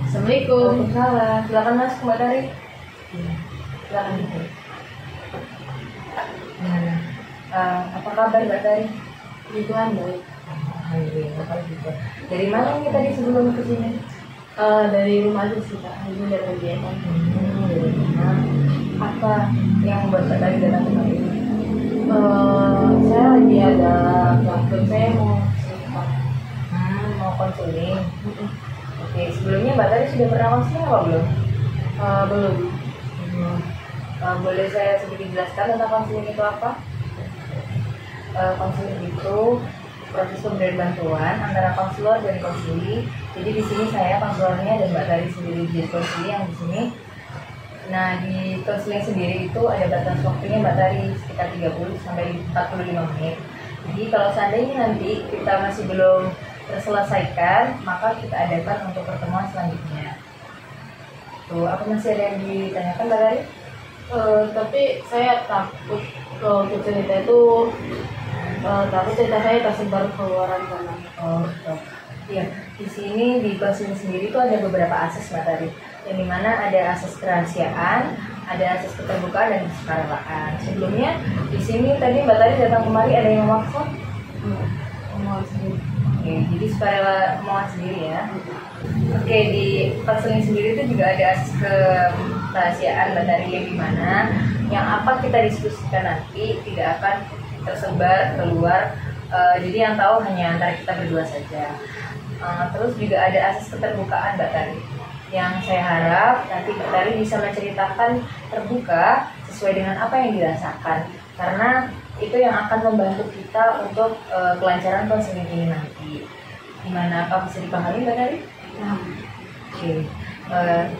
Assalamualaikum. Waalaikumsalam. Silakan Mas, Mbak Tari. Silakan. Gimana? Apa kabar Mbak Tari? Tuhan baik. Alhamdulillah kalau gitu. Dari mana ini tadi sebelum ke sini? Dari rumah aja sih Kak. Ini dari kegiatan. Dari rumah. Apa yang membuat Mbak Tari datang kemari? Saya lagi ada waktu saya mau cerita. Mau konseling. Oke, sebelumnya Mbak Tari sudah pernah konseling apa belum? Belum. Boleh saya sedikit jelaskan tentang konseling itu apa? Konseling itu proses pemberian bantuan antara konselor dan konseli. Jadi di sini saya konselornya dan Mbak Tari sendiri jadi konseli yang di sini. Nah, di konseling sendiri itu ada batas waktunya Mbak Tari sekitar 30 sampai 45 menit. Jadi kalau seandainya nanti kita masih belum terselesaikan, maka kita adakan untuk pertemuan selanjutnya. Tuh, apa masih ada yang ditanyakan Mbak Tari? Tapi saya takut kalau untuk cerita itu takut cerita saya tersebar ke luaran sana. Oh, betul. Iya, di sini di konseling sendiri itu ada beberapa asas Mbak Tari. Yang dimana ada asas kerahasiaan, ada asas keterbukaan dan kesukarelaan. Sebelumnya di sini tadi Mbak Tari datang kemari ada yang memaksa? Mau sendiri. Oke, jadi sukarela mohon sendiri ya. Oke, di konseling sendiri itu juga ada asas kerahasiaan Mbak Tari yang dimana yang apa kita diskusikan nanti tidak akan tersebar keluar. Jadi yang tahu hanya antara kita berdua saja. Terus juga ada asas keterbukaan Mbak Tari, yang saya harap nanti Mbak Tari bisa menceritakan terbuka sesuai dengan apa yang dirasakan, karena itu yang akan membantu kita untuk kelancaran konseling ini nanti. Gimana, apa bisa dipahami Mbak Tari? Oke,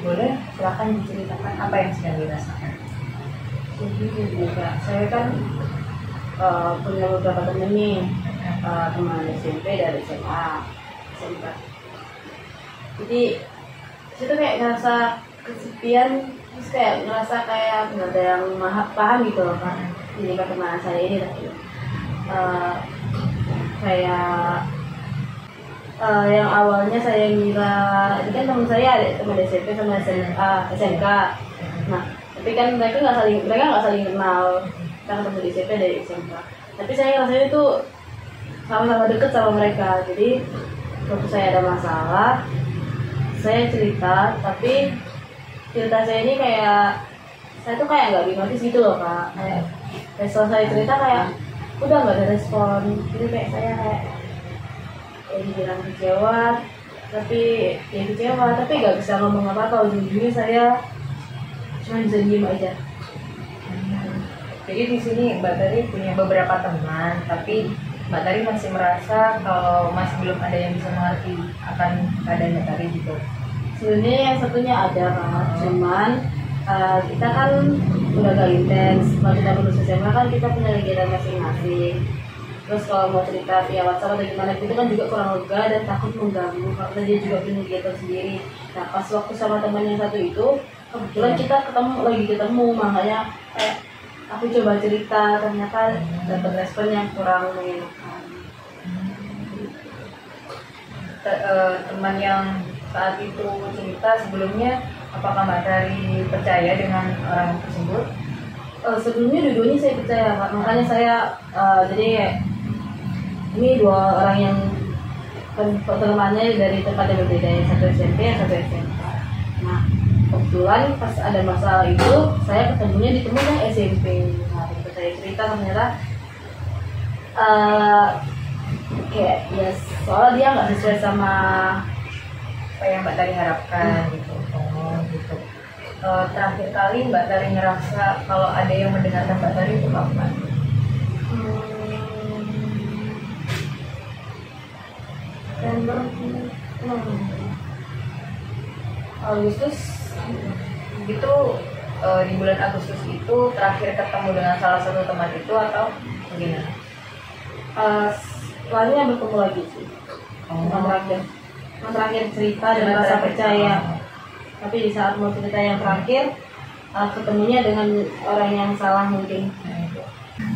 boleh silakan diceritakan apa yang sedang dirasakan. Jadi juga saya kan punya beberapa temen nih, teman SMP dari SMA, SMK. Jadi situ kayak ngerasa kesepian, terus kayak ngerasa kayak nggak ada yang paham gitu loh kan. Jadi pertemanan saya ini kayak yang awalnya saya ngira ini kan teman saya ada teman SMP sama SMK. Nah, tapi kan mereka nggak saling kenal. Kita ketemu di SMP dari SMK. Tapi saya rasanya itu sama-sama deket sama mereka. Jadi waktu saya ada masalah, saya cerita, tapi cerita saya ini kayak saya tuh kayak nggak dinotis gitu loh Kak. Kayak setelah saya cerita kayak udah nggak ada respon. Jadi kayak saya kayak dibilang kecewa, tapi ya kecewa, tapi nggak bisa ngomong apa-apa. Ujung-ujungnya saya cuma bisa diem aja. Jadi di sini Mbak Tari punya beberapa teman, tapi Mbak Tari masih merasa kalau masih belum ada yang bisa mengerti akan keadaan Mbak Tari gitu. Sebenarnya yang satunya ada Kak, cuman kita kan udah gak intens. Kalau kita lulus SMA kan kita punya kegiatan masing-masing. Terus kalau mau cerita via WhatsApp atau gimana itu kan juga kurang lega dan takut mengganggu karena dia juga punya kegiatan sendiri. Nah pas waktu sama teman yang satu itu kebetulan kita lagi ketemu, makanya aku coba cerita, ternyata dapat respon yang kurang mengenakan. Teman yang saat itu cerita sebelumnya, apakah Mbak Tari percaya dengan orang tersebut? Sebelumnya dua-duanya saya percaya Kak, makanya saya jadi ini dua orang yang temannya dari tempat yang berbeda, yang satu SMP, yang satu SMK. Nah kebetulan pas ada masalah itu saya ketemunya di temen yang SMP. Nah ketika saya cerita ternyata kayak ya soalnya dia nggak sesuai sama Apa yang Mbak Tari harapkan gitu. Oh gitu. Terakhir kali Mbak Tari ngerasa kalau ada yang mendengarkan Mbak Tari itu kapan? Agustus Itu di bulan Agustus itu terakhir ketemu dengan salah satu teman itu atau bagaimana? lainnya bertemu lagi sih. Yang terakhir cerita dan rasa percaya. Tapi di saat mau cerita yang terakhir ketemunya dengan orang yang salah mungkin.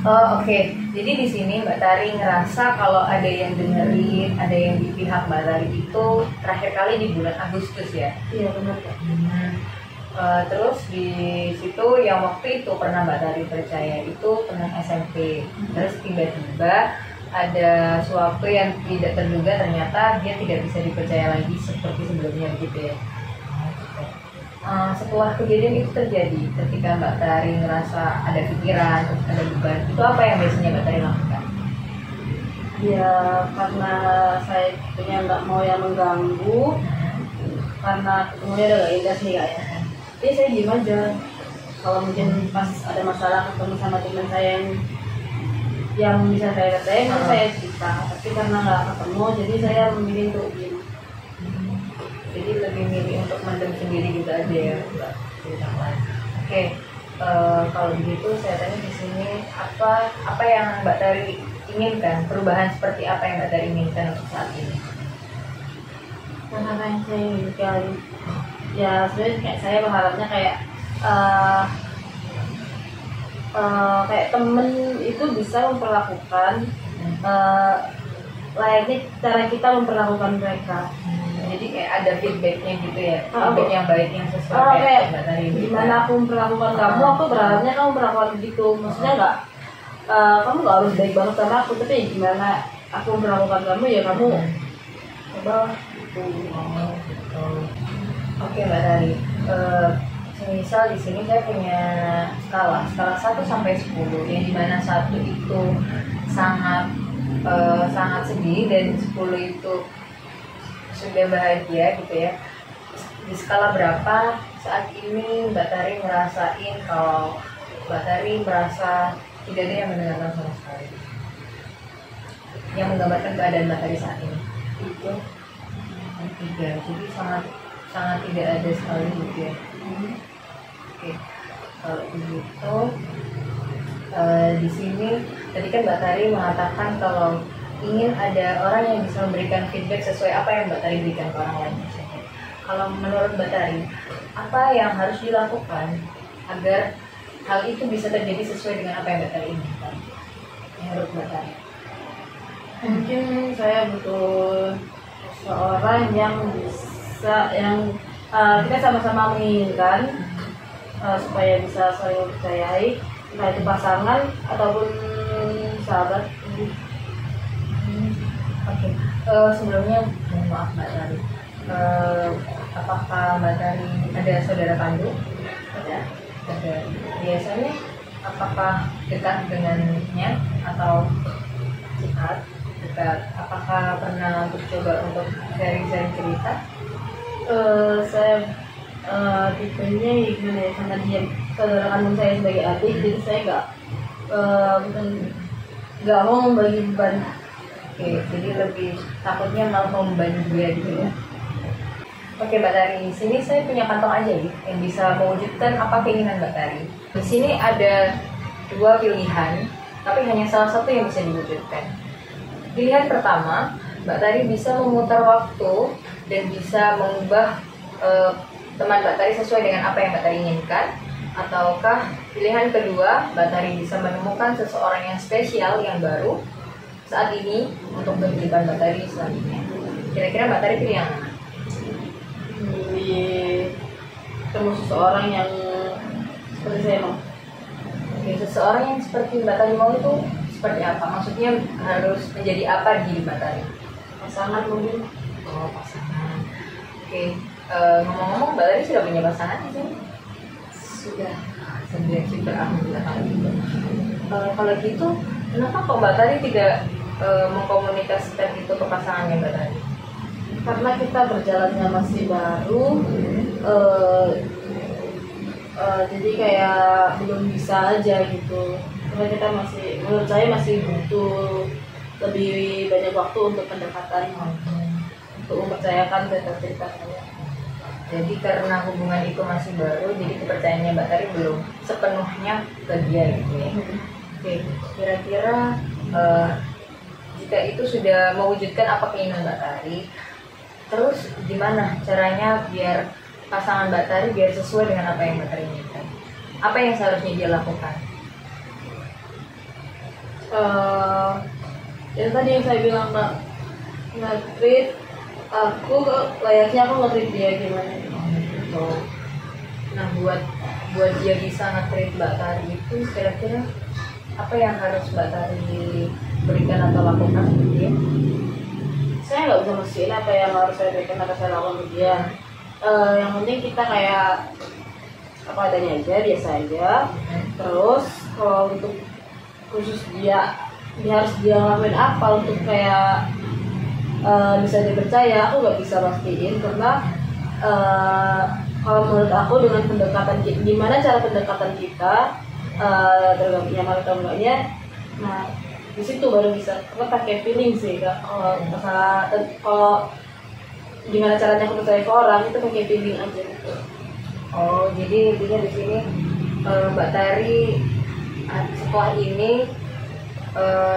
Oh, oke. Jadi di sini Mbak Tari ngerasa kalau ada yang dengerin, ada yang di pihak Mbak Tari itu terakhir kali di bulan Agustus ya. Iya benar Kak. Terus di situ yang waktu itu pernah Mbak Tari percaya itu teman SMP. Terus tiba-tiba ada suatu yang tidak terduga, ternyata dia tidak bisa dipercaya lagi seperti sebelumnya gitu ya. Setelah kejadian itu terjadi, ketika Mbak Tari ngerasa ada pikiran, ada beban, itu apa yang biasanya Mbak Tari lakukan? Ya karena saya punya nggak mau yang mengganggu, karena ketemunya udah gak indah sih Kak ya. Jadi saya diem aja. Kalau mungkin pas ada masalah ketemu sama teman saya yang bisa saya katain, saya cerita. Tapi karena nggak ketemu, jadi saya memilih untuk diem. Jadi lebih milih untuk mendem sendiri gitu aja ya Mbak. Oke, kalau begitu saya tanya di sini apa yang Mbak Tari inginkan, perubahan seperti apa yang Mbak Tari inginkan untuk saat ini? Karena yang saya inginkan, ya sebenarnya kayak saya berharapnya kayak kayak temen itu bisa memperlakukan layaknya cara kita memperlakukan mereka. Jadi kayak ada feedbacknya gitu ya, feedback yang baik yang sesuai kayak Mbak Tari. gimana aku memperlakukan kamu, aku berharapnya kamu memperlakukan begitu. Maksudnya nggak kamu nggak harus baik banget sama aku, tapi gimana aku memperlakukan kamu ya kamu coba gitu. Oke Mbak Tari, misal di sini saya punya skala 1 sampai 10, yang dimana 1 itu sangat sedih dan 10 itu sudah bahagia gitu ya. Di skala berapa saat ini Mbak Tari ngerasain kalau Mbak Tari merasa tidak ada yang mendengarkan sama sekali, yang menggambarkan keadaan Mbak Tari saat ini? 3. Jadi sangat tidak ada sekali gitu ya. Oke, kalau begitu di sini tadi kan Mbak Tari mengatakan kalau ingin ada orang yang bisa memberikan feedback sesuai apa yang Mbak Tari berikan ke orang lain. Kalau menurut Mbak Tari, apa yang harus dilakukan agar hal itu bisa terjadi sesuai dengan apa yang Mbak Tari inginkan? Menurut Mbak Tari? Mungkin saya butuh seorang yang bisa kita sama-sama menginginkan supaya bisa saling mempercayai, entah itu pasangan ataupun sahabat. Oke, sebelumnya mohon maaf Mbak Tari, apakah Mbak Tari ada saudara kandung? Ada. Biasanya apakah dekat dengannya atau dekat? Apakah pernah mencoba untuk sharing-sharing cerita? Saya tipenya gimana ya, karena dia saudara kandung saya sebagai adik, jadi saya nggak mau membagi beban. Oke, jadi lebih takutnya malah membebani dia gitu ya. Oke Mbak Tari, di sini saya punya kantong ajaib yang bisa mewujudkan apa keinginan Mbak Tari. Di sini ada 2 pilihan, tapi hanya salah satu yang bisa diwujudkan. Pilihan pertama, Mbak Tari bisa memutar waktu dan bisa mengubah teman Mbak Tari sesuai dengan apa yang Mbak Tari inginkan. Ataukah pilihan kedua, Mbak Tari bisa menemukan seseorang yang spesial, yang baru saat ini untuk kehidupan Mbak Tari selanjutnya. Kira-kira Mbak Tari pilih yang mana? Ketemu seseorang yang seperti saya mau. Oke, seseorang yang seperti Mbak Tari mau itu seperti apa? Maksudnya harus menjadi apa di hidup Mbak Tari? Pasangan mungkin. Oh, pasangan. Oke, ngomong-ngomong Mbak Tari sudah punya pasangan di sini? Sudah. Sudah, alhamdulillah kalau gitu. Kalau gitu, kenapa kok Mbak Tari tidak mengkomunikasikan itu ke pasangannya Mbak Tari? Karena kita berjalannya masih baru, jadi kayak belum bisa aja gitu. Karena kita menurut saya masih butuh lebih banyak waktu untuk pendekatan, untuk mempercayakan cerita saya. Jadi karena hubungan itu masih baru, jadi kepercayaannya Mbak Tari belum sepenuhnya ke dia gitu ya. Oke, kira-kira jika itu sudah mewujudkan apa keinginan Mbak Tari, terus gimana caranya biar pasangan Mbak Tari biar sesuai dengan apa yang Mbak Tari inginkan? Apa yang seharusnya dia lakukan? eh yang tadi yang saya bilang nge-treat aku layaknya aku nge-treat dia gimana Gitu. Nah, buat dia bisa nge-treat Mbak Tari itu kira-kira apa yang harus Mbak Tari berikan atau lakukan untuk dia? saya nggak bisa mestiin apa yang harus saya berikan atau saya lakukan ke dia. Yang penting kita kayak apa adanya aja, biasa aja. Terus kalau untuk khusus dia harus dia ngelakuin apa untuk kayak bisa dipercaya, aku nggak bisa pastiin karena kalau menurut aku dengan pendekatan kita, gimana cara pendekatan kita tergantung nyaman atau enggaknya, nah di situ baru bisa kita pakai feeling sih kak. Kalau gimana caranya aku percaya ke orang itu pakai feeling aja gitu. Oh, jadi intinya di sini Mbak Tari setelah ini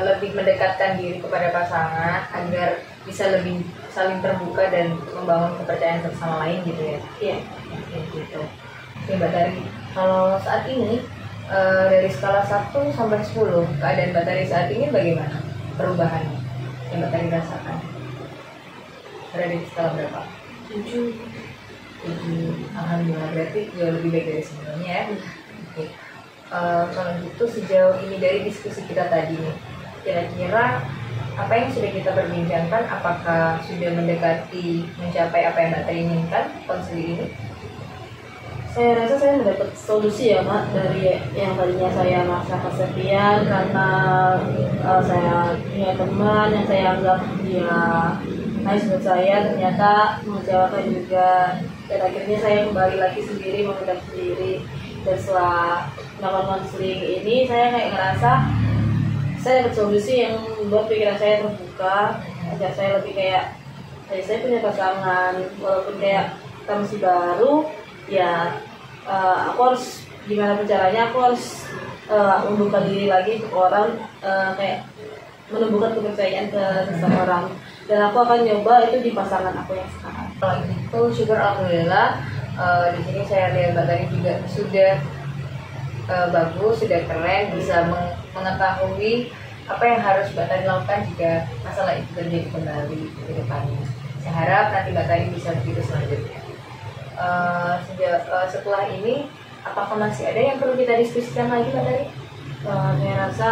lebih mendekatkan diri kepada pasangan agar bisa lebih saling terbuka dan membangun kepercayaan satu sama lain gitu ya. Iya. Oke, gitu. Oke Mbak Tari, kalau saat ini dari skala 1 sampai 10 keadaan Mbak Tari saat ini bagaimana perubahannya yang Mbak Tari rasakan? Berada di skala berapa? 7. 7. Alhamdulillah, berarti jauh lebih baik dari sebelumnya ya. Oke. Kalau gitu sejauh ini dari diskusi kita tadi nih, kira-kira apa yang sudah kita perbincangkan, apakah sudah mendekati mencapai apa yang Mbak Tari inginkan konseling ini? Saya rasa saya mendapat solusi ya Mak, dari yang tadinya saya merasa kesepian karena saya punya teman yang saya anggap dia nice buat saya, ternyata mengecewakan juga, dan akhirnya saya kembali lagi sendiri, memendam sendiri. Dan setelah melakukan konseling ini saya kayak ngerasa saya dapat solusi yang membuat pikiran saya terbuka, agar saya lebih kayak saya punya pasangan, walaupun kayak kita masih baru ya, aku harus gimana pun caranya aku harus membuka diri lagi untuk orang, kayak menumbuhkan kepercayaan ke seseorang, dan aku akan nyoba itu di pasangan aku yang sekarang. Kalau itu syukur alhamdulillah, di sini saya lihat Mbak Tari juga sudah bagus, sudah keren, bisa mengetahui apa yang harus Mbak Tari lakukan jika masalah itu terjadi kembali ke depannya. Saya harap nanti Mbak Tari bisa begitu selanjutnya. Setelah ini, apakah masih ada yang perlu kita diskusikan lagi Mbak Tari? Saya rasa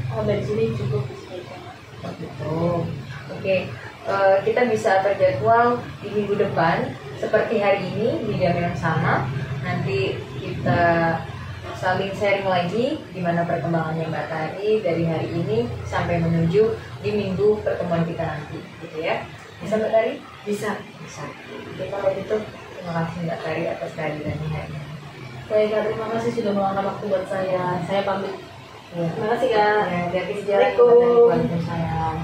sampai di sini cukup disediakan. Gitu. Oke, kita bisa terjadwal di minggu depan seperti hari ini di jam yang sama. Nanti kita saling sharing lagi gimana perkembangannya Mbak Tari dari hari ini sampai menuju di minggu pertemuan kita nanti, gitu ya. Bisa Mbak Tari? Bisa. Bisa. Oke, kalau gitu terima kasih Mbak Tari atas kehadirannya hari ini. Baik Kak, terima kasih sudah meluangkan waktu buat saya. Saya pamit. Ya. Terima kasih Kak. Ya, hati-hati di jalan. Assalamualaikum. Waalaikumsalam.